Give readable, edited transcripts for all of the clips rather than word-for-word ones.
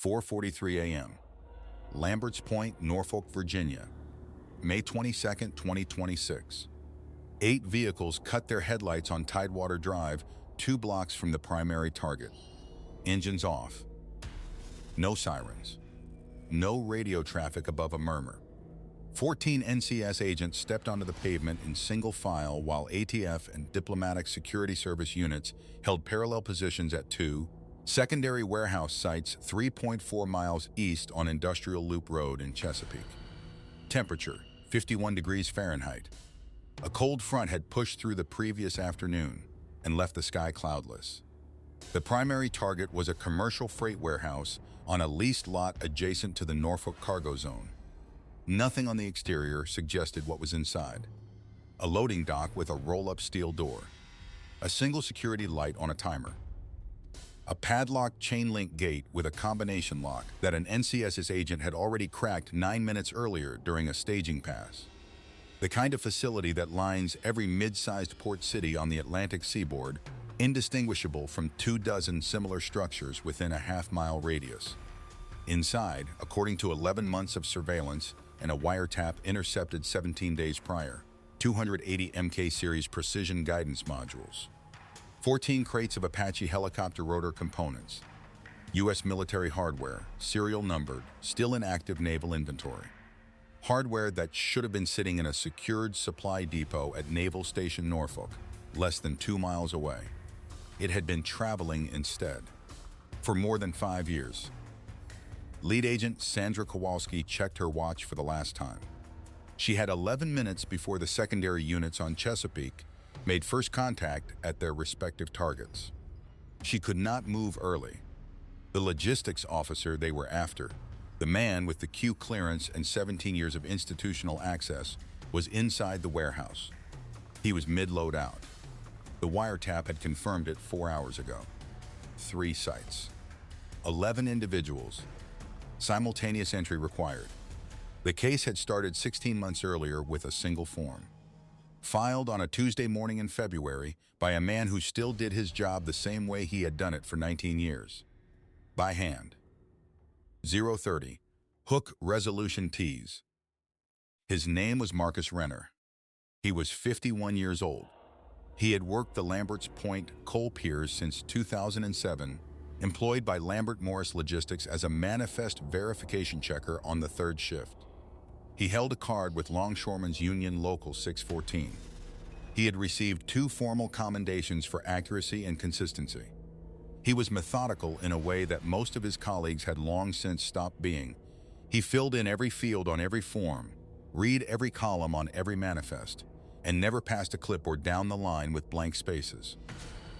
4:43 a.m. Lambert's Point, Norfolk, Virginia, May 22, 2026. 8 vehicles cut their headlights on Tidewater Drive, 2 blocks from the primary target. Engines off. No sirens. No radio traffic above a murmur. 14 NCIS agents stepped onto the pavement in single file while ATF and Diplomatic Security Service units held parallel positions at 2 secondary warehouse sites 3.4 miles east on Industrial Loop Road in Chesapeake. Temperature, 51 degrees Fahrenheit. A cold front had pushed through the previous afternoon and left the sky cloudless. The primary target was a commercial freight warehouse on a leased lot adjacent to the Norfolk cargo zone. Nothing on the exterior suggested what was inside. A loading dock with a roll-up steel door. A single security light on a timer. A padlocked chain-link gate with a combination lock that an NCIS agent had already cracked 9 minutes earlier during a staging pass. The kind of facility that lines every mid-sized port city on the Atlantic seaboard, indistinguishable from 24 similar structures within a half-mile radius. Inside, according to 11 months of surveillance and a wiretap intercepted 17 days prior, 280 Mk series precision guidance modules, 14 crates of Apache helicopter rotor components, U.S. military hardware, serial numbered, still in active naval inventory. Hardware that should have been sitting in a secured supply depot at Naval Station, Norfolk, less than 2 miles away. It had been traveling instead. For more than 5 years. Lead agent Sandra Kowalski checked her watch for the last time. She had 11 minutes before the secondary units on Chesapeake made first contact at their respective targets. She could not move early. The logistics officer they were after, the man with the Q clearance and 17 years of institutional access, was inside the warehouse. He was mid-load out. The wiretap had confirmed it 4 hours ago. 3 sites. 11 individuals. Simultaneous entry required. The case had started 16 months earlier with a single form. Filed on a Tuesday morning in February by a man who still did his job the same way he had done it for 19 years. By hand. 030. Hook Resolution T's. His name was Marcus Renner. He was 51 years old. He had worked the Lambert's Point coal piers since 2007, employed by Lambert Morris Logistics as a manifest verification checker on the 3rd shift. He held a card with Longshoremen's Union Local 614. He had received 2 formal commendations for accuracy and consistency. He was methodical in a way that most of his colleagues had long since stopped being. He filled in every field on every form, read every column on every manifest, and never passed a clipboard down the line with blank spaces.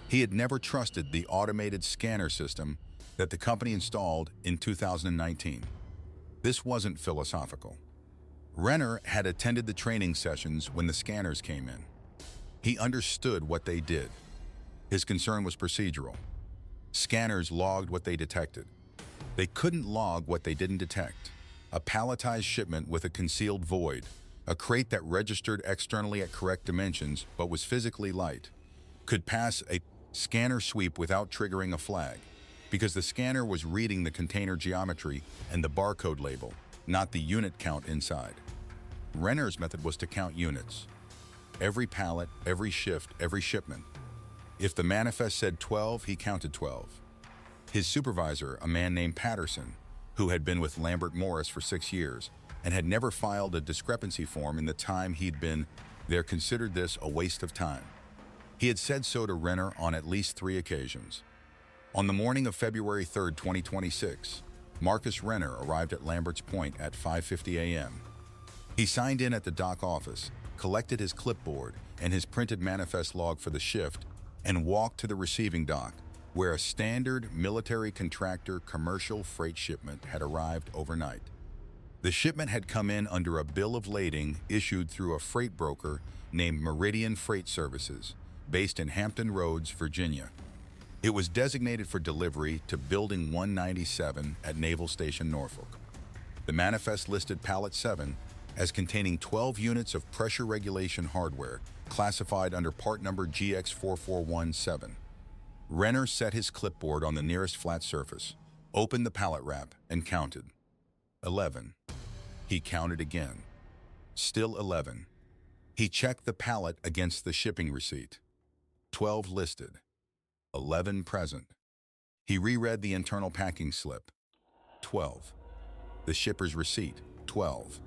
He had never trusted the automated scanner system that the company installed in 2019. This wasn't philosophical. Renner had attended the training sessions when the scanners came in. He understood what they did. His concern was procedural. Scanners logged what they detected. They couldn't log what they didn't detect. A palletized shipment with a concealed void, a crate that registered externally at correct dimensions but was physically light, could pass a scanner sweep without triggering a flag, because the scanner was reading the container geometry and the barcode label, not the unit count inside. Renner's method was to count units. Every pallet, every shift, every shipment. If the manifest said 12, he counted 12. His supervisor, a man named Patterson, who had been with Lambert Morris for 6 years and had never filed a discrepancy form in the time he'd been there, considered this a waste of time. He had said so to Renner on at least 3 occasions. On the morning of February 3, 2026, Marcus Renner arrived at Lambert's Point at 5:50 a.m. He signed in at the dock office, collected his clipboard and his printed manifest log for the shift, and walked to the receiving dock, where a standard military contractor commercial freight shipment had arrived overnight. The shipment had come in under a bill of lading issued through a freight broker named Meridian Freight Services, based in Hampton Roads, Virginia. It was designated for delivery to Building 197 at Naval Station, Norfolk. The manifest listed Pallet 7 as containing 12 units of pressure regulation hardware classified under part number GX4417. Renner set his clipboard on the nearest flat surface, opened the pallet wrap and counted. 11. He counted again. Still 11. He checked the pallet against the shipping receipt. 12 listed. 11 present. He reread the internal packing slip. 12. The shipper's receipt. 12.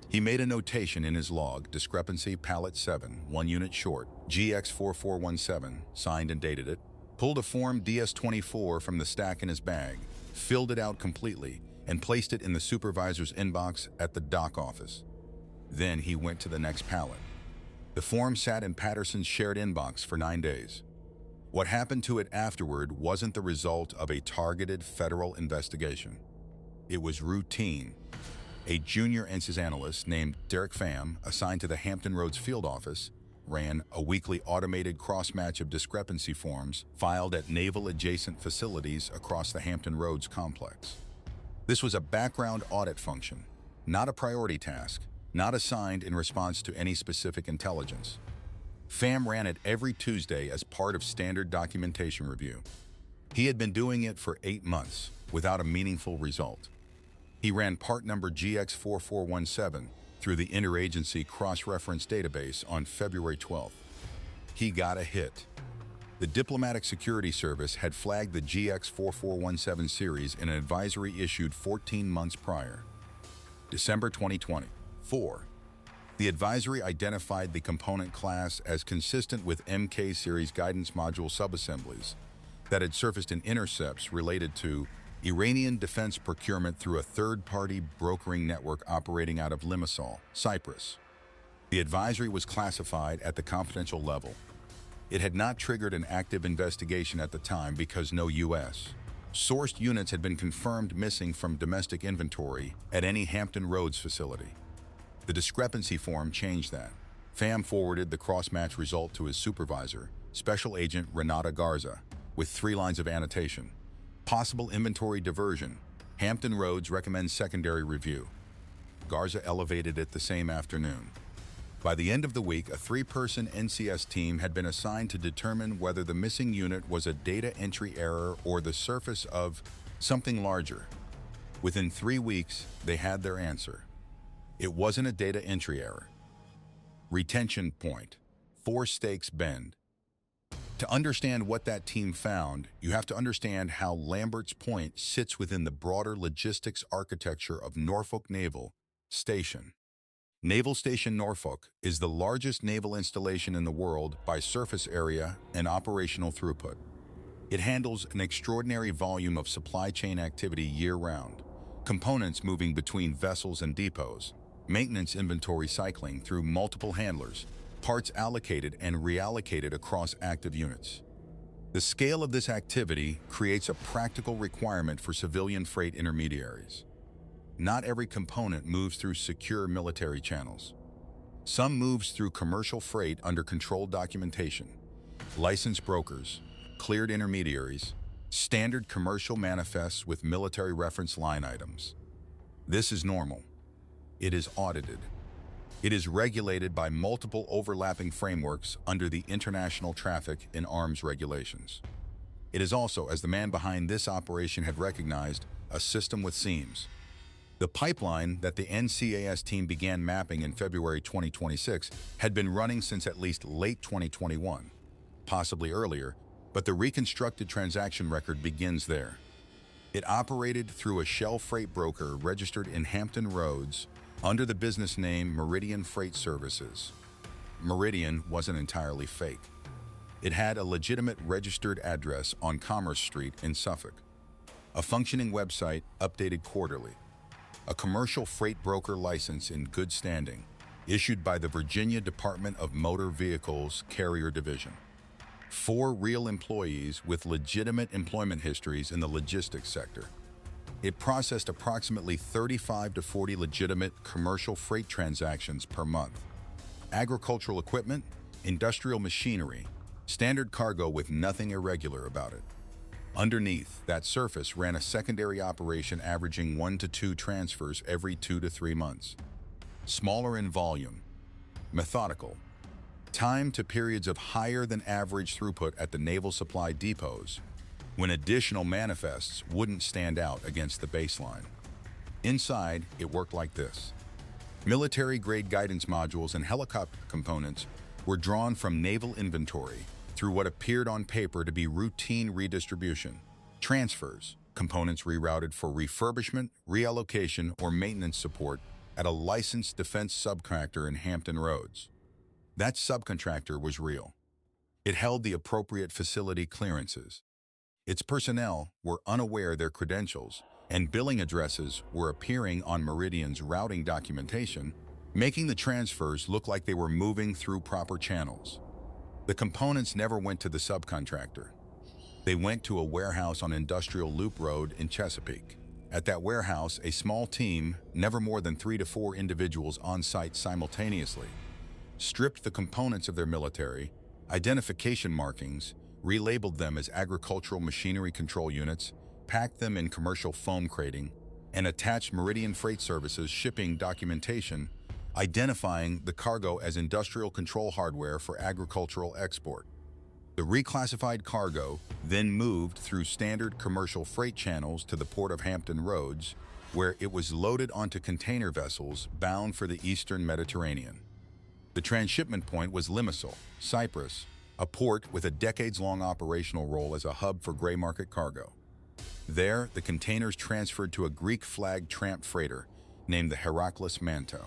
He made a notation in his log, discrepancy pallet 7, 1 unit short, GX4417, signed and dated it, pulled a form DS-24 from the stack in his bag, filled it out completely, and placed it in the supervisor's inbox at the dock office. Then he went to the next pallet. The form sat in Patterson's shared inbox for 9 days. What happened to it afterward wasn't the result of a targeted federal investigation. It was routine. A junior NCIS analyst named Derek Pham, assigned to the Hampton Roads field office, ran a weekly automated cross-match of discrepancy forms filed at naval-adjacent facilities across the Hampton Roads complex. This was a background audit function, not a priority task, not assigned in response to any specific intelligence. Pham ran it every Tuesday as part of standard documentation review. He had been doing it for 8 months without a meaningful result. He ran part number GX4417 through the interagency cross-reference database on February 12th. He got a hit. The Diplomatic Security Service had flagged the GX4417 series in an advisory issued 14 months prior. December 2020. 4. The advisory identified the component class as consistent with MK series guidance module subassemblies that had surfaced in intercepts related to Iranian defense procurement through a third-party brokering network operating out of Limassol, Cyprus. The advisory was classified at the confidential level. It had not triggered an active investigation at the time because no U.S. sourced units had been confirmed missing from domestic inventory at any Hampton Roads facility. The discrepancy form changed that. Pham forwarded the cross-match result to his supervisor, Special Agent Renata Garza, with 3 lines of annotation. Possible inventory diversion. Hampton Roads recommends secondary review. Garza elevated it the same afternoon. By the end of the week, a 3-person NCS team had been assigned to determine whether the missing unit was a data entry error or the surface of something larger. Within 3 weeks, they had their answer. It wasn't a data entry error. Retention point. 4 stakes bend. To understand what that team found, you have to understand how Lambert's Point sits within the broader logistics architecture of Norfolk Naval Station. Naval Station Norfolk is the largest naval installation in the world by surface area and operational throughput. It handles an extraordinary volume of supply chain activity year-round, components moving between vessels and depots, maintenance inventory cycling through multiple handlers, parts allocated and reallocated across active units. The scale of this activity creates a practical requirement for civilian freight intermediaries. Not every component moves through secure military channels. Some moves through commercial freight under controlled documentation, licensed brokers, cleared intermediaries, standard commercial manifests with military reference line items. This is normal. It is audited. It is regulated by multiple overlapping frameworks under the International Traffic in Arms Regulations. It is also, as the man behind this operation had recognized, a system with seams. The pipeline that the NCIS team began mapping in February 2026 had been running since at least late 2021, possibly earlier, but the reconstructed transaction record begins there. It operated through a shell freight broker registered in Hampton Roads under the business name Meridian Freight Services. Meridian wasn't entirely fake. It had a legitimate registered address on Commerce Street in Suffolk, a functioning website updated quarterly, a commercial freight broker license in good standing, issued by the Virginia Department of Motor Vehicles Carrier Division. 4 real employees with legitimate employment histories in the logistics sector. It processed approximately 35 to 40 legitimate commercial freight transactions per month. Agricultural equipment, industrial machinery, standard cargo with nothing irregular about it. Underneath that surface ran a secondary operation averaging 1 to 2 transfers every 2 to 3 months. Smaller in volume, methodical, time to periods of higher than average throughput at the naval supply depots, when additional manifests wouldn't stand out against the baseline. Inside, it worked like this. Military-grade guidance modules and helicopter components were drawn from naval inventory through what appeared on paper to be routine redistribution, transfers, components rerouted for refurbishment, reallocation, or maintenance support at a licensed defense subcontractor in Hampton Roads. That subcontractor was real. It held the appropriate facility clearances. Its personnel were unaware their credentials, and billing addresses were appearing on Meridian's routing documentation, making the transfers look like they were moving through proper channels. The components never went to the subcontractor. They went to a warehouse on Industrial Loop Road in Chesapeake. At that warehouse, a small team, never more than 3 to 4 individuals on site simultaneously, stripped the components of their military identification markings, relabeled them as agricultural machinery control units, packed them in commercial foam crating, and attached Meridian Freight Services shipping documentation identifying the cargo as industrial control hardware for agricultural export. The reclassified cargo then moved through standard commercial freight channels to the port of Hampton Roads, where it was loaded onto container vessels bound for the eastern Mediterranean. The transshipment point was Limassol, Cyprus, a port with a decades-long operational role as a hub for gray market cargo. There, the containers transferred to a Greek-flagged tramp freighter named the Herakles Manto.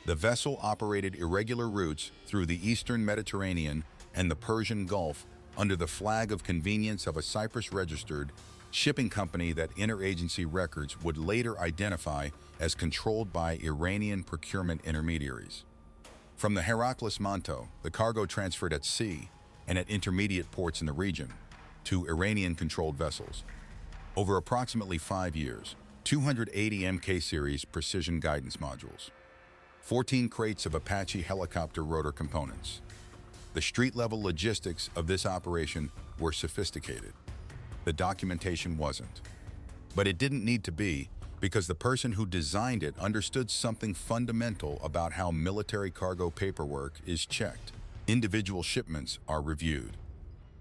The vessel operated irregular routes through the eastern Mediterranean and the Persian Gulf under the flag of convenience of a Cyprus-registered shipping company that interagency records would later identify as controlled by Iranian procurement intermediaries. From the Herakles Manto, the cargo transferred at sea and at intermediate ports in the region to Iranian-controlled vessels. Over approximately 5 years, 280 Mk series precision guidance modules, 14 crates of Apache helicopter rotor components. The street-level logistics of this operation were sophisticated. The documentation wasn't. But it didn't need to be, because the person who designed it understood something fundamental about how military cargo paperwork is checked. Individual shipments are reviewed.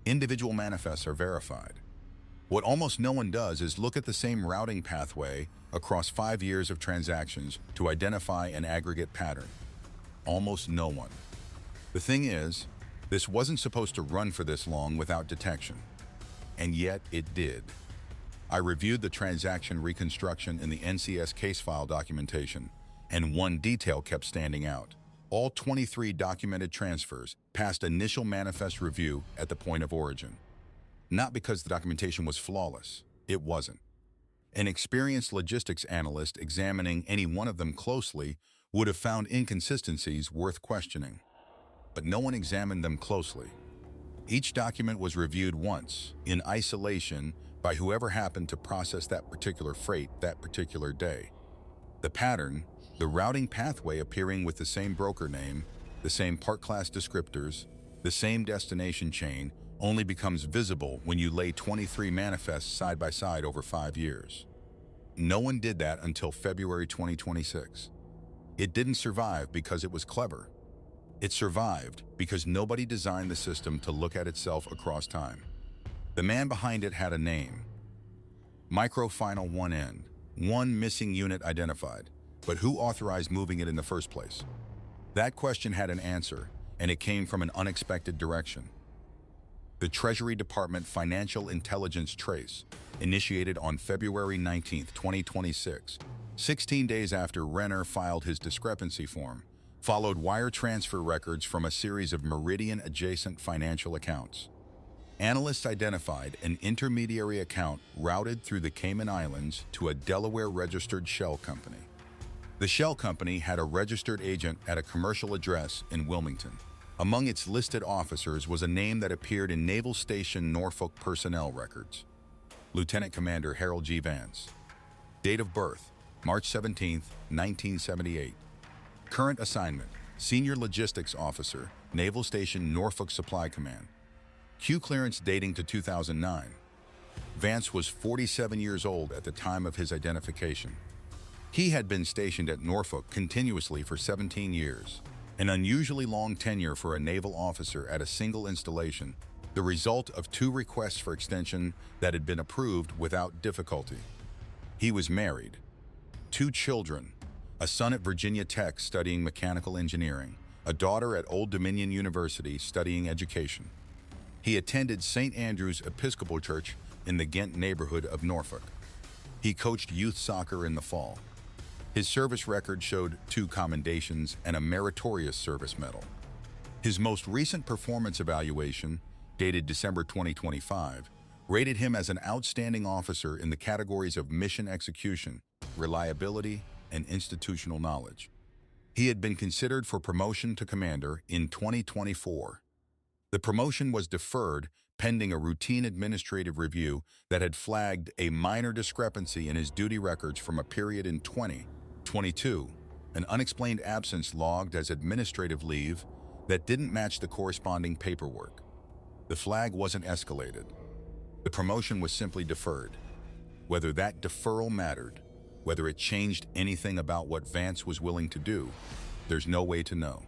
Individual manifests are verified. What almost no one does is look at the same routing pathway across 5 years of transactions to identify an aggregate pattern. Almost no one. The thing is, this wasn't supposed to run for this long without detection. And yet it did. I reviewed the transaction reconstruction in the NCIS case file documentation, and one detail kept standing out. All 23 documented transfers passed initial manifest review at the point of origin. Not because the documentation was flawless. It wasn't. An experienced logistics analyst examining any one of them closely would have found inconsistencies worth questioning. But no one examined them closely. Each document was reviewed once, in isolation, by whoever happened to process that particular freight that particular day. The pattern, the routing pathway appearing with the same broker name, the same part class descriptors, the same destination chain, only becomes visible when you lay 23 manifests side by side over 5 years. No one did that until February 2026. It didn't survive because it was clever. It survived because nobody designed the system to look at itself across time. The man behind it had a name. Microfinal 1N, one missing unit identified, but who authorized moving it in the first place? That question had an answer, and it came from an unexpected direction. The Treasury Department Financial Intelligence Trace, initiated on February 19, 2026, 16 days after Renner filed his discrepancy form, followed wire transfer records from a series of Meridian-adjacent financial accounts. Analysts identified an intermediary account routed through the Cayman Islands to a Delaware-registered shell company. The shell company had a registered agent at a commercial address in Wilmington. Among its listed officers was a name that appeared in Naval Station Norfolk personnel records. Lieutenant Commander Harold G. Vance. Date of birth, March 17, 1978. Current assignment, Senior Logistics Officer, Naval Station Norfolk Supply Command. Q clearance dating to 2009. Vance was 47 years old at the time of his identification. He had been stationed at Norfolk continuously for 17 years, an unusually long tenure for a naval officer at a single installation, the result of 2 requests for extension that had been approved without difficulty. He was married, 2 children, a son at Virginia Tech studying mechanical engineering, a daughter at Old Dominion University studying education. He attended St. Andrew's Episcopal Church in the Ghent neighborhood of Norfolk. He coached youth soccer in the fall. His service record showed 2 commendations and a meritorious service medal. His most recent performance evaluation, dated December 2025, rated him as an outstanding officer in the categories of mission execution, reliability, and institutional knowledge. He had been considered for promotion to commander in 2024. The promotion was deferred pending a routine administrative review that had flagged a minor discrepancy in his duty records from a period in 2022, an unexplained absence logged as administrative leave that didn't match the corresponding paperwork. The flag wasn't escalated. The promotion was simply deferred. Whether that deferral mattered, whether it changed anything about what Vance was willing to do, there's no way to know.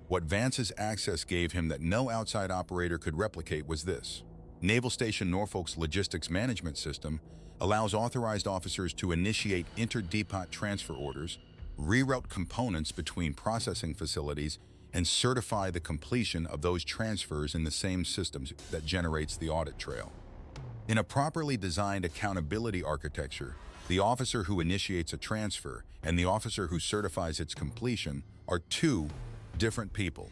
What Vance's access gave him that no outside operator could replicate was this. Naval Station Norfolk's logistics management system allows authorized officers to initiate inter-depot transfer orders, reroute components between processing facilities, and certify the completion of those transfers in the same systems that generates the audit trail. In a properly designed accountability architecture, the officer who initiates a transfer and the officer who certifies its completion are 2 different people.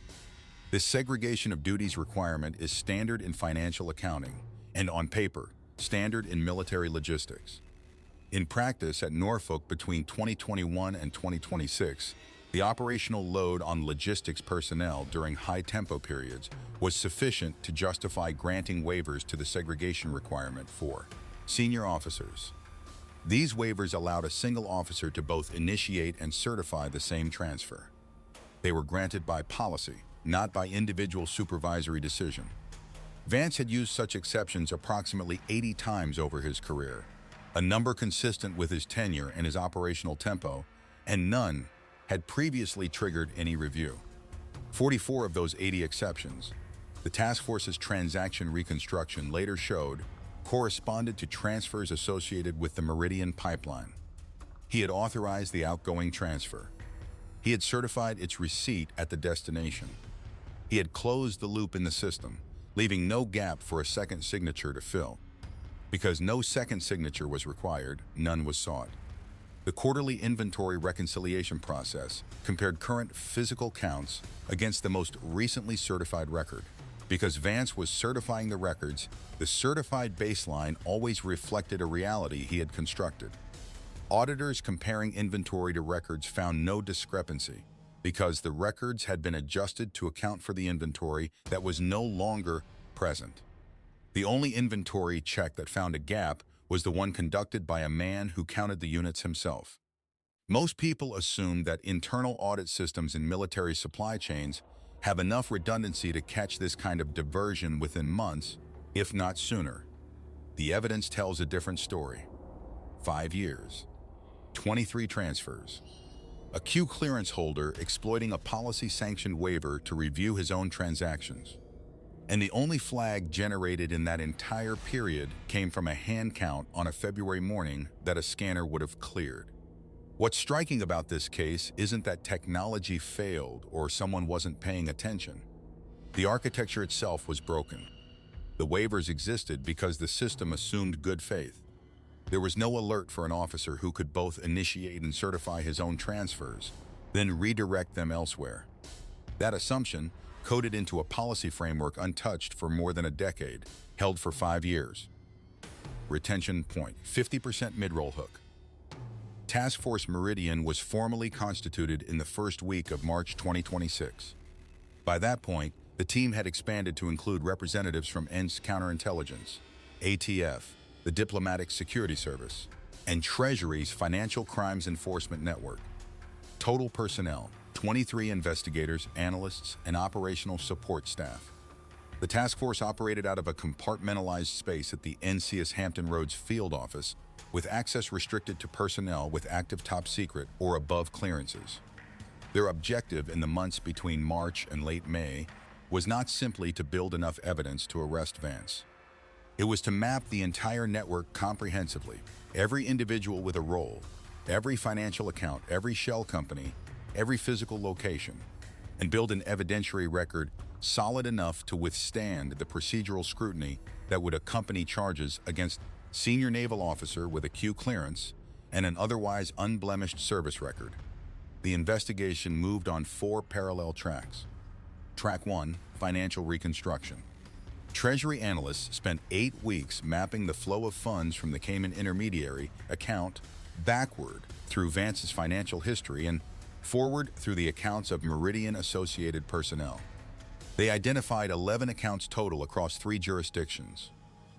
This segregation of duties requirement is standard in financial accounting and, on paper, standard in military logistics. In practice at Norfolk between 2021 and 2026, the operational load on logistics personnel during high-tempo periods was sufficient to justify granting waivers to the segregation requirement for senior officers. These waivers allowed a single officer to both initiate and certify the same transfer. They were granted by policy, not by individual supervisory decision. Vance had used such exceptions approximately 80 times over his career, a number consistent with his tenure and his operational tempo, and none had previously triggered any review. 44 of those 80 exceptions, the task force's transaction reconstruction later showed, corresponded to transfers associated with the Meridian pipeline. He had authorized the outgoing transfer. He had certified its receipt at the destination. He had closed the loop in the system, leaving no gap for a second signature to fill. Because no second signature was required, none was sought. The quarterly inventory reconciliation process compared current physical counts against the most recently certified record. Because Vance was certifying the records, the certified baseline always reflected a reality he had constructed. Auditors comparing inventory to records found no discrepancy because the records had been adjusted to account for the inventory that was no longer present. The only inventory check that found a gap was the one conducted by a man who counted the units himself. Most people assume that internal audit systems in military supply chains have enough redundancy to catch this kind of diversion within months, if not sooner. The evidence tells a different story. 5 years. 23 transfers. A Q clearance holder exploiting a policy-sanctioned waiver to review his own transactions. And the only flag generated in that entire period came from a hand count on a February morning that a scanner would have cleared. What's striking about this case isn't that technology failed or someone wasn't paying attention. The architecture itself was broken. The waivers existed because the system assumed good faith. There was no alert for an officer who could both initiate and certify his own transfers, then redirect them elsewhere. That assumption, coded into a policy framework untouched for more than a decade, held for 5 years. Retention point, 50% mid-roll hook. Task Force Meridian was formally constituted in the first week of March 2026. By that point, the team had expanded to include representatives from NCIS Counterintelligence, ATF, the Diplomatic Security Service, and Treasury's Financial Crimes Enforcement Network. Total personnel, 23 investigators, analysts, and operational support staff. The task force operated out of a compartmentalized space at the NCIS Hampton Roads field office, with access restricted to personnel with active top secret or above clearances. Their objective in the months between March and late May was not simply to build enough evidence to arrest Vance. It was to map the entire network comprehensively, every individual with a role, every financial account, every shell company, every physical location, and build an evidentiary record solid enough to withstand the procedural scrutiny that would accompany charges against senior naval officer with a Q clearance and an otherwise unblemished service record. The investigation moved on 4 parallel tracks. Track 1, financial reconstruction. Treasury analysts spent 8 weeks mapping the flow of funds from the Cayman intermediary account backward through Vance's financial history and forward through the accounts of Meridian-associated personnel. They identified 11 accounts total across 3 jurisdictions: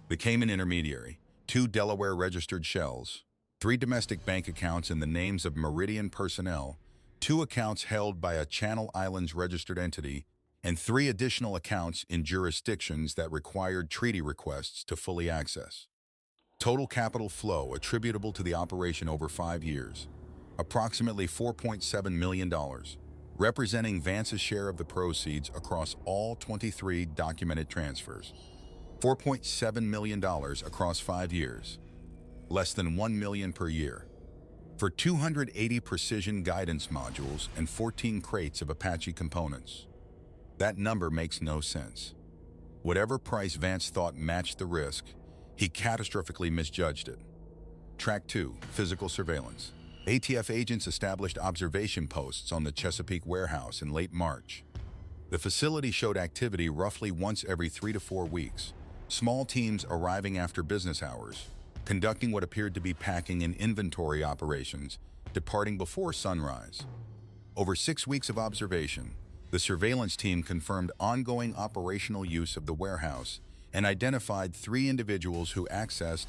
the Cayman intermediary, 2 Delaware-registered shells, 3 domestic bank accounts in the names of Meridian personnel, 2 accounts held by a Channel Islands registered entity, and 3 additional accounts in jurisdictions that required treaty requests to fully access. Total capital flow attributable to the operation over 5 years, approximately $4.7 million, representing Vance's share of the proceeds across all 23 documented transfers. $4.7 million across 5 years, less than $1 million per year. For 280 precision guidance modules and 14 crates of Apache components. That number makes no sense. Whatever price Vance thought matched the risk, he catastrophically misjudged it. Track 2, physical surveillance. ATF agents established observation posts on the Chesapeake warehouse in late March. The facility showed activity roughly once every 3 to 4 weeks, small teams arriving after business hours, conducting what appeared to be packing and inventory operations, departing before sunrise. Over 6 weeks of observation, the surveillance team confirmed ongoing operational use of the warehouse and identified 3 individuals who accessed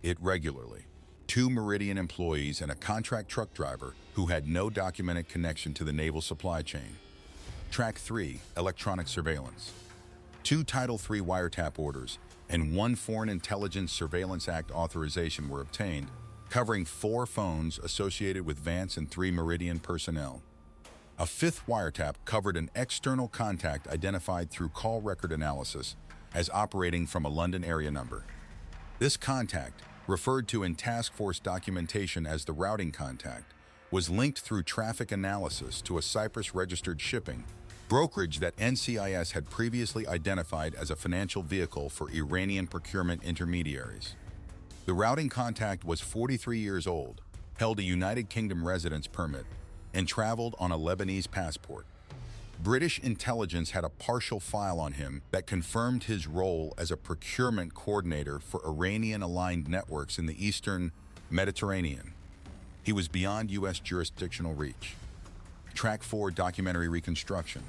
it regularly: 2 Meridian employees and a contract truck driver who had no documented connection to the naval supply chain. Track 3, electronic surveillance. 2 Title III wiretap orders and 1 Foreign Intelligence Surveillance Act authorization were obtained, covering 4 phones associated with Vance and 3 Meridian personnel. A 5th wiretap covered an external contact identified through call record analysis as operating from a London area number. This contact, referred to in task force documentation as the routing contact, was linked through traffic analysis to a Cyprus registered shipping brokerage that NCIS had previously identified as a financial vehicle for Iranian procurement intermediaries. The routing contact was 43 years old, held a United Kingdom residence permit, and traveled on a Lebanese passport. British intelligence had a partial file on him that confirmed his role as a procurement coordinator for Iranian-aligned networks in the Eastern Mediterranean. He was beyond U.S. jurisdictional reach. Track 4, documentary reconstruction.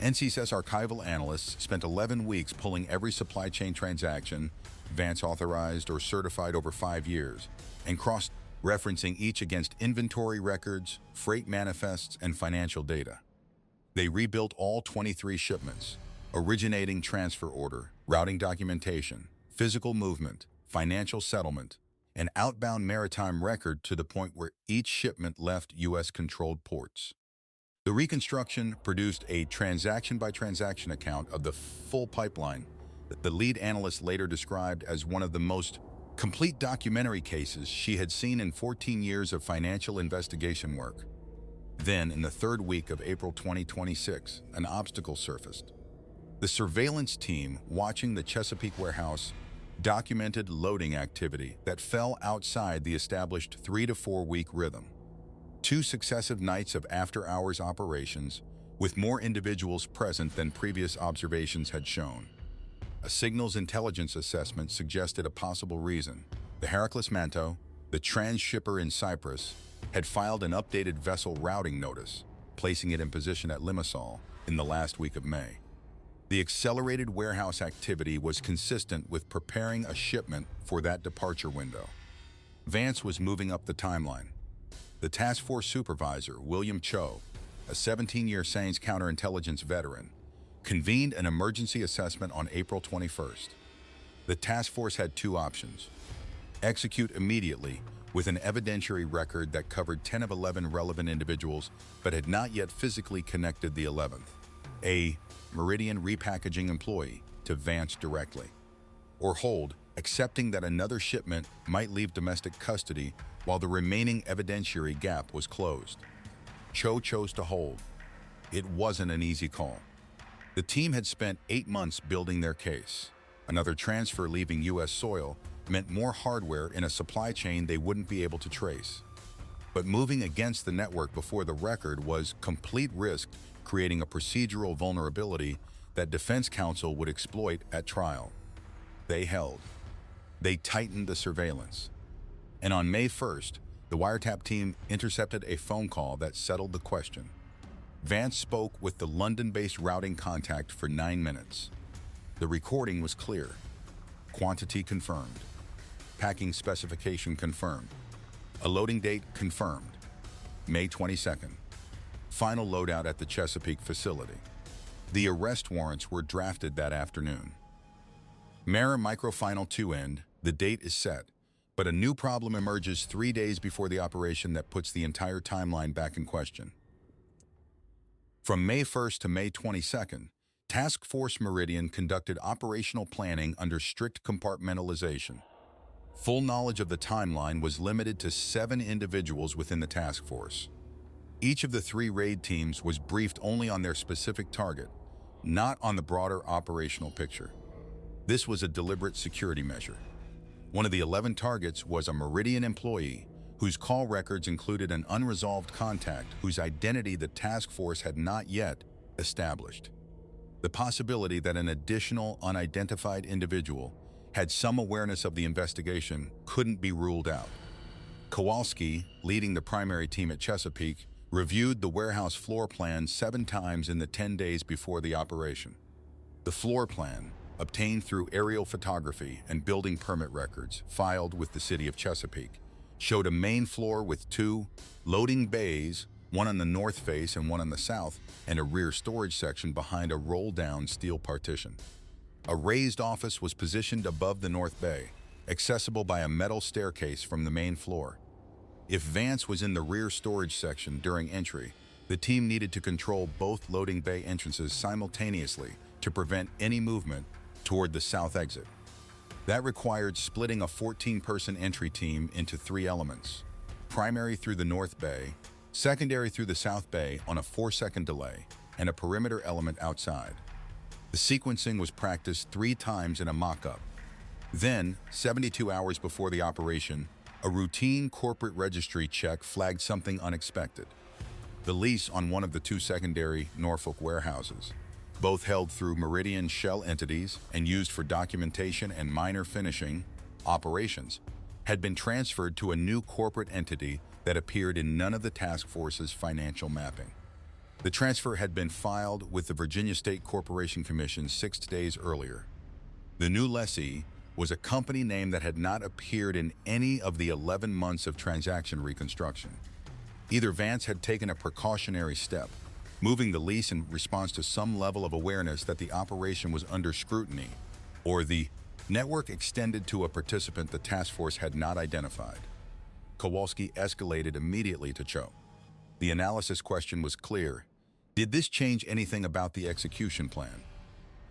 NCIS archival analysts spent 11 weeks pulling every supply chain transaction Vance authorized or certified over 5 years, and cross-referencing each against inventory records, freight manifests, and financial data. They rebuilt all 23 shipments, originating transfer order, routing documentation, physical movement, financial settlement, and outbound maritime record to the point where each shipment left U.S.-controlled ports. The reconstruction produced a transaction-by-transaction account of the full pipeline that the lead analyst later described as one of the most complete documentary cases she had seen in 14 years of financial investigation work. Then, in the 3rd week of April 2026, an obstacle surfaced. The surveillance team watching the Chesapeake warehouse documented loading activity that fell outside the established 3 to 4 week rhythm. 2 successive nights of after-hours operations, with more individuals present than previous observations had shown. A signals intelligence assessment suggested a possible reason. The Heracles Manto, the transshipper in Cyprus, had filed an updated vessel routing notice, placing it in position at Limassol in the last week of May. The accelerated warehouse activity was consistent with preparing a shipment for that departure window. Vance was moving up the timeline. The task force supervisor, William Cho, a 17-year SANS counterintelligence veteran, convened an emergency assessment on April 21st. The task force had 2 options: execute immediately with an evidentiary record that covered 10 of 11 relevant individuals but had not yet physically connected the 11th. Meridian repackaging employee to Vance directly, or hold, accepting that another shipment might leave domestic custody while the remaining evidentiary gap was closed. Cho chose to hold. It wasn't an easy call. The team had spent 8 months building their case. Another transfer leaving U.S. soil meant more hardware in a supply chain they wouldn't be able to trace. But moving against the network before the record was complete risk, creating a procedural vulnerability that defense counsel would exploit at trial. They held. They tightened the surveillance. And on May 1st, the wiretap team intercepted a phone call that settled the question. Vance spoke with the London-based routing contact for 9 minutes. The recording was clear. Quantity confirmed. Packing specification confirmed. A loading date confirmed. May 22nd. Final loadout at the Chesapeake facility. The arrest warrants were drafted that afternoon. Mara Microfinal 2 end, the date is set, but a new problem emerges 3 days before the operation that puts the entire timeline back in question. From May 1st to May 22nd, Task Force Meridian conducted operational planning under strict compartmentalization. Full knowledge of the timeline was limited to 7 individuals within the task force. Each of the 3 raid teams was briefed only on their specific target, not on the broader operational picture. This was a deliberate security measure. One of the 11 targets was a Meridian employee whose call records included an unresolved contact whose identity the task force had not yet established. The possibility that an additional unidentified individual had some awareness of the investigation couldn't be ruled out. Kowalski, leading the primary team at Chesapeake, reviewed the warehouse floor plan 7 times in the 10 days before the operation. The floor plan, obtained through aerial photography and building permit records filed with the city of Chesapeake, showed a main floor with 2 loading bays, one on the north face and one on the south, and a rear storage section behind a roll-down steel partition. A raised office was positioned above the north bay, accessible by a metal staircase from the main floor. If Vance was in the rear storage section during entry, the team needed to control both loading bay entrances simultaneously to prevent any movement toward the south exit. That required splitting a 14-person entry team into 3 elements: primary through the north bay, secondary through the south bay on a 4-second delay, and a perimeter element outside. The sequencing was practiced 3 times in a mock-up. Then, 72 hours before the operation, a routine corporate registry check flagged something unexpected. The lease on one of the 2 secondary Norfolk warehouses, both held through Meridian shell entities and used for documentation and minor finishing operations, had been transferred to a new corporate entity that appeared in none of the task force's financial mapping. The transfer had been filed with the Virginia State Corporation Commission 6 days earlier. The new lessee was a company name that had not appeared in any of the 11 months of transaction reconstruction. Either Vance had taken a precautionary step, moving the lease in response to some level of awareness that the operation was under scrutiny, or the network extended to a participant the task force had not identified. Kowalski escalated immediately to Cho. The analysis question was clear. Did this change anything about the execution plan?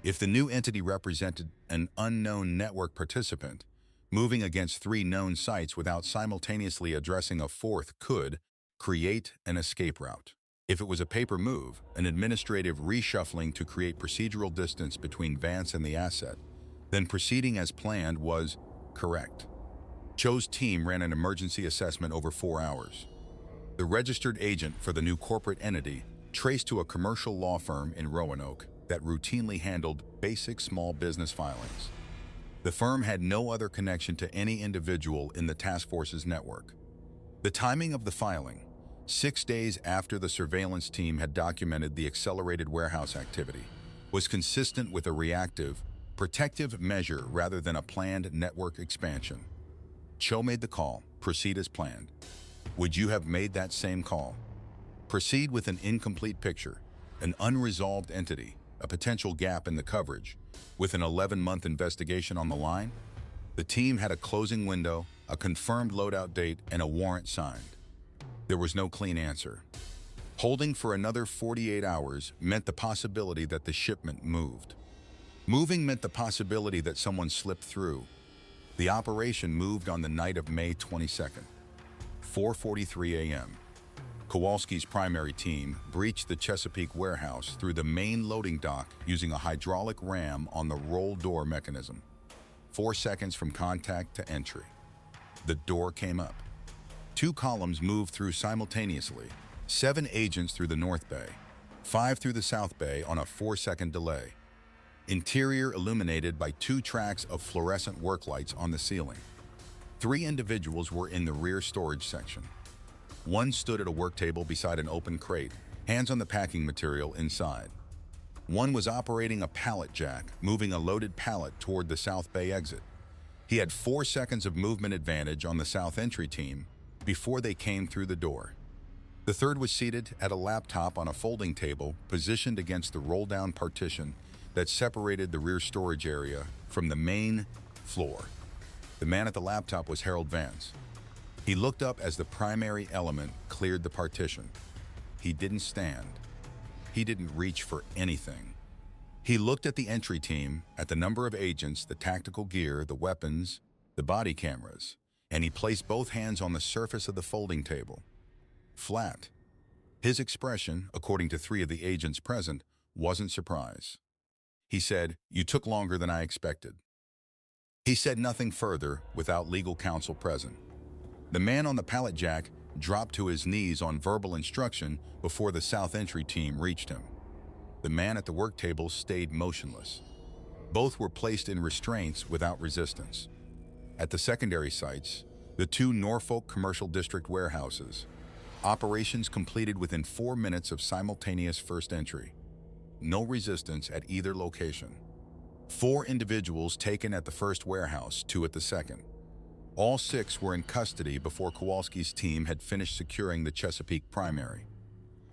If the new entity represented an unknown network participant, moving against 3 known sites without simultaneously addressing a 4th could create an escape route. If it was a paper move, an administrative reshuffling to create procedural distance between Vance and the asset, then proceeding as planned was correct. Cho's team ran an emergency assessment over 4 hours. The registered agent for the new corporate entity traced to a commercial law firm in Roanoke that routinely handled basic small business filings. The firm had no other connection to any individual in the task force's network. The timing of the filing, 6 days after the surveillance team had documented the accelerated warehouse activity, was consistent with a reactive, protective measure rather than a planned network expansion. Cho made the call, proceed as planned. Would you have made that same call? Proceed with an incomplete picture, an unresolved entity, a potential gap in the coverage, with an 11-month investigation on the line? The team had a closing window, a confirmed loadout date, and a warrant signed. There was no clean answer. Holding for another 48 hours meant the possibility that the shipment moved. Moving meant the possibility that someone slipped through. The operation moved on the night of May 22nd, 4:43 a.m. Kowalski's primary team breached the Chesapeake warehouse through the main loading dock using a hydraulic ram on the roll door mechanism. 4 seconds from contact to entry. The door came up. 2 columns moved through simultaneously, 7 agents through the North Bay, 5 through the South Bay on a 4-second delay. Interior illuminated by 2 tracks of fluorescent work lights on the ceiling. 3 individuals were in the rear storage section. 1 stood at a work table beside an open crate, hands on the packing material inside. 1 was operating a pallet jack, moving a loaded pallet toward the South Bay exit. He had 4 seconds of movement advantage on the South entry team before they came through the door. The 3rd was seated at a laptop on a folding table positioned against the roll-down partition that separated the rear storage area from the main floor. The man at the laptop was Harold Vance. He looked up as the primary element cleared the partition. He didn't stand. He didn't reach for anything. He looked at the entry team, at the number of agents, the tactical gear, the weapons, the body cameras, and he placed both hands on the surface of the folding table. Flat. His expression, according to 3 of the agents present, wasn't surprise. He said, "You took longer than I expected." He said nothing further without legal counsel present. The man on the pallet jack dropped to his knees on verbal instruction before the South entry team reached him. The man at the work table stayed motionless. Both were placed in restraints without resistance. At the secondary sites, the 2 Norfolk Commercial District warehouses, operations completed within 4 minutes of simultaneous first entry. No resistance at either location. 4 individuals taken at the first warehouse, 2 at the second. All 6 were in custody before Kowalski's team had finished securing the Chesapeake primary.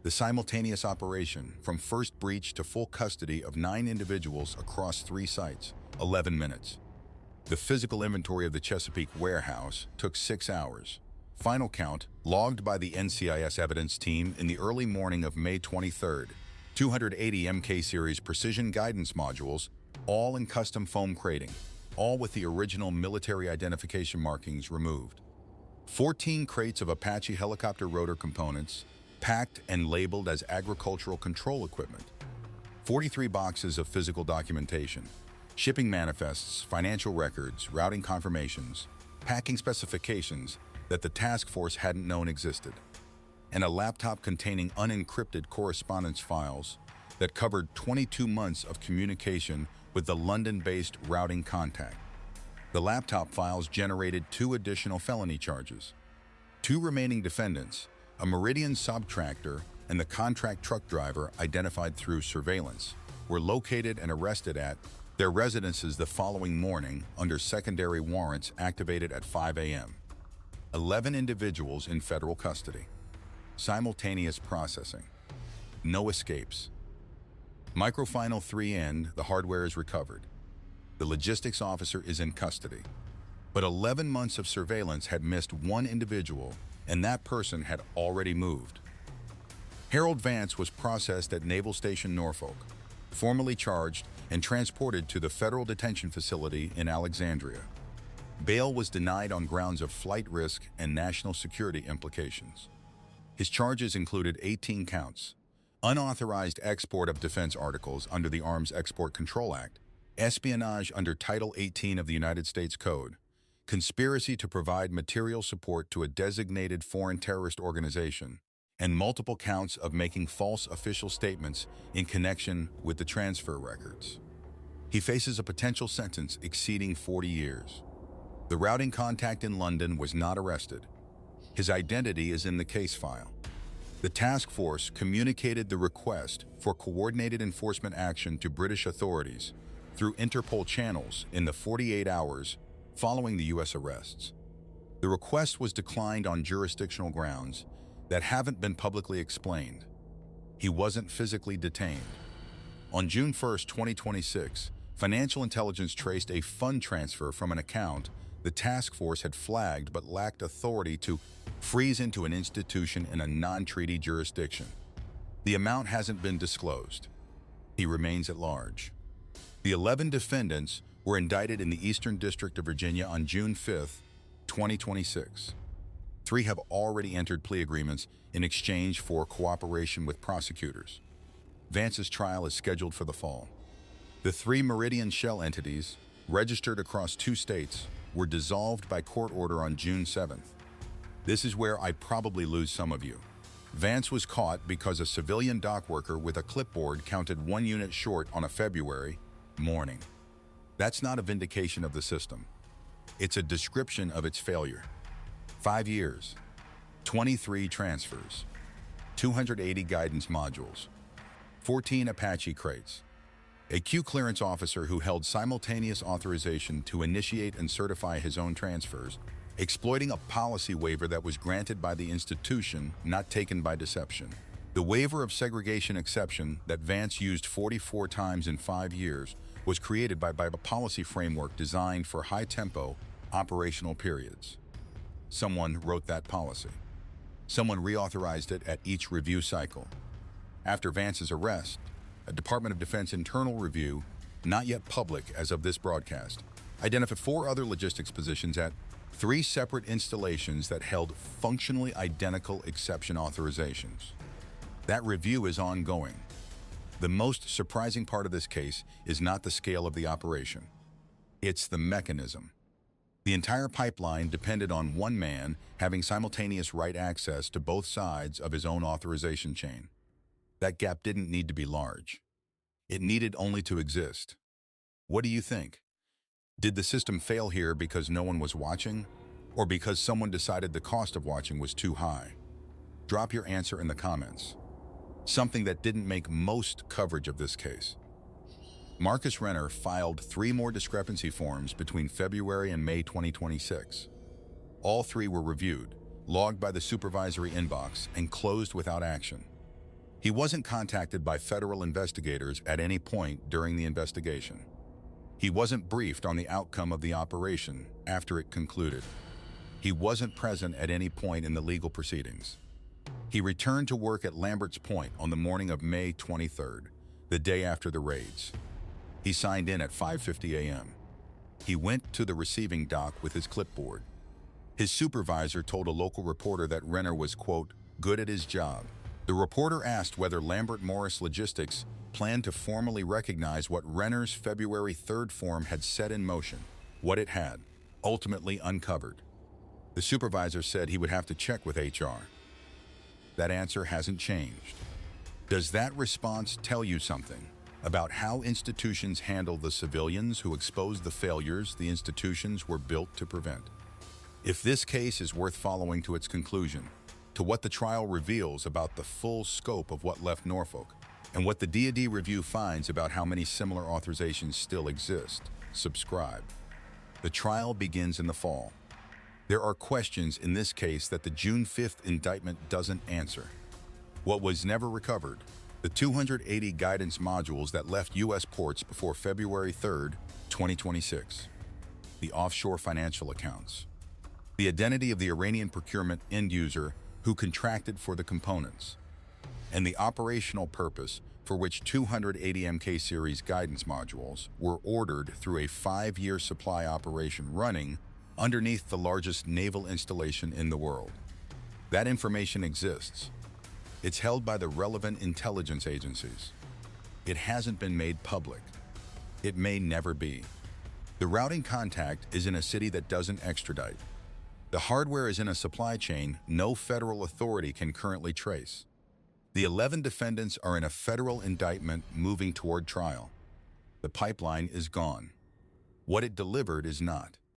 The simultaneous operation, from first breach to full custody of 9 individuals across 3 sites, 11 minutes. The physical inventory of the Chesapeake warehouse took 6 hours. Final count, logged by the NCIS evidence team in the early morning of May 23rd, 280 MK series precision guidance modules, all in custom foam crating, all with the original military identification markings removed. 14 crates of Apache helicopter rotor components, packed and labeled as agricultural control equipment. 43 boxes of physical documentation, shipping manifests, financial records, routing confirmations, packing specifications that the task force hadn't known existed, and a laptop containing unencrypted correspondence files that covered 22 months of communication with the London-based routing contact. The laptop files generated 2 additional felony charges. 2 remaining defendants, a Meridian subtractor and the contract truck driver identified through surveillance, were located and arrested at their residences the following morning under secondary warrants activated at 5 a.m. 11 individuals in federal custody. Simultaneous processing. No escapes. Microfinal 3 end, the hardware is recovered. The logistics officer is in custody. But 11 months of surveillance had missed 1 individual, and that person had already moved. Harold Vance was processed at Naval Station Norfolk, formally charged and transported to the federal detention facility in Alexandria. Bail was denied on grounds of flight risk and national security implications. His charges included 18 counts: unauthorized export of defense articles under the Arms Export Control Act, espionage under Title 18 of the United States Code, conspiracy to provide material support to a designated foreign terrorist organization, and multiple counts of making false official statements in connection with the transfer records. He faces a potential sentence exceeding 40 years. The routing contact in London was not arrested. His identity is in the case file. The task force communicated the request for coordinated enforcement action to British authorities through Interpol channels in the 48 hours following the U.S. arrests. The request was declined on jurisdictional grounds that haven't been publicly explained. He wasn't physically detained. On June 1, 2026, financial intelligence traced a fund transfer from an account the task force had flagged but lacked authority to freeze into an institution in a non-treaty jurisdiction. The amount hasn't been disclosed. He remains at large. The 11 defendants were indicted in the Eastern District of Virginia on June 5, 2026. 3 have already entered plea agreements in exchange for cooperation with prosecutors. Vance's trial is scheduled for the fall. The 3 Meridian shell entities, registered across 2 states, were dissolved by court order on June 7th. This is where I probably lose some of you. Vance was caught because a civilian dock worker with a clipboard counted 1 unit short on a February morning. That's not a vindication of the system. It's a description of its failure. 5 years, 23 transfers, 280 guidance modules, 14 Apache crates, a Q clearance officer who held simultaneous authorization to initiate and certify his own transfers, exploiting a policy waiver that was granted by the institution, not taken by deception. The waiver of segregation exception that Vance used 44 times in 5 years was created by a policy framework designed for high-tempo operational periods. Someone wrote that policy. Someone reauthorized it at each review cycle. After Vance's arrest, a Department of Defense internal review, not yet public as of this broadcast, identified 4 other logistics positions at 3 separate installations that held functionally identical exception authorizations. That review is ongoing. The most surprising part of this case is not the scale of the operation. It's the mechanism. The entire pipeline depended on one man having simultaneous right access to both sides of his own authorization chain. That gap didn't need to be large. It needed only to exist. What do you think? Did the system fail here because no one was watching, or because someone decided the cost of watching was too high? Drop your answer in the comments. Something that didn't make most coverage of this case. Marcus Renner filed 3 more discrepancy forms between February and May 2026. All 3 were reviewed, logged by the supervisory inbox, and closed without action. He wasn't contacted by federal investigators at any point during the investigation. He wasn't briefed on the outcome of the operation after it concluded. He wasn't present at any point in the legal proceedings. He returned to work at Lambert's Point on the morning of May 23rd, the day after the raids. He signed in at 5:50 a.m. He went to the receiving dock with his clipboard. His supervisor told a local reporter that Renner was, quote, good at his job. The reporter asked whether Lambert Morris Logistics planned to formally recognize what Renner's February 3rd form had set in motion, what it had, ultimately uncovered. The supervisor said he would have to check with HR. That answer hasn't changed. Does that response tell you something about how institutions handle the civilians who expose the failures the institutions were built to prevent? If this case is worth following to its conclusion, to what the trial reveals about the full scope of what left Norfolk, and what the DoD review finds about how many similar authorizations still exist, subscribe. The trial begins in the fall. There are questions in this case that the June 5th indictment doesn't answer. What was never recovered, the 280 guidance modules that left U.S. ports before February 3rd, 2026. The offshore financial accounts. The identity of the Iranian procurement end user who contracted for the components. And the operational purpose for which 280 MK series guidance modules were ordered through a 5-year supply operation running underneath the largest naval installation in the world. That information exists. It's held by the relevant intelligence agencies. It hasn't been made public. It may never be. The routing contact is in a city that doesn't extradite. The hardware is in a supply chain no federal authority can currently trace. The 11 defendants are in a federal indictment moving toward trial. The pipeline is gone. What it delivered is not.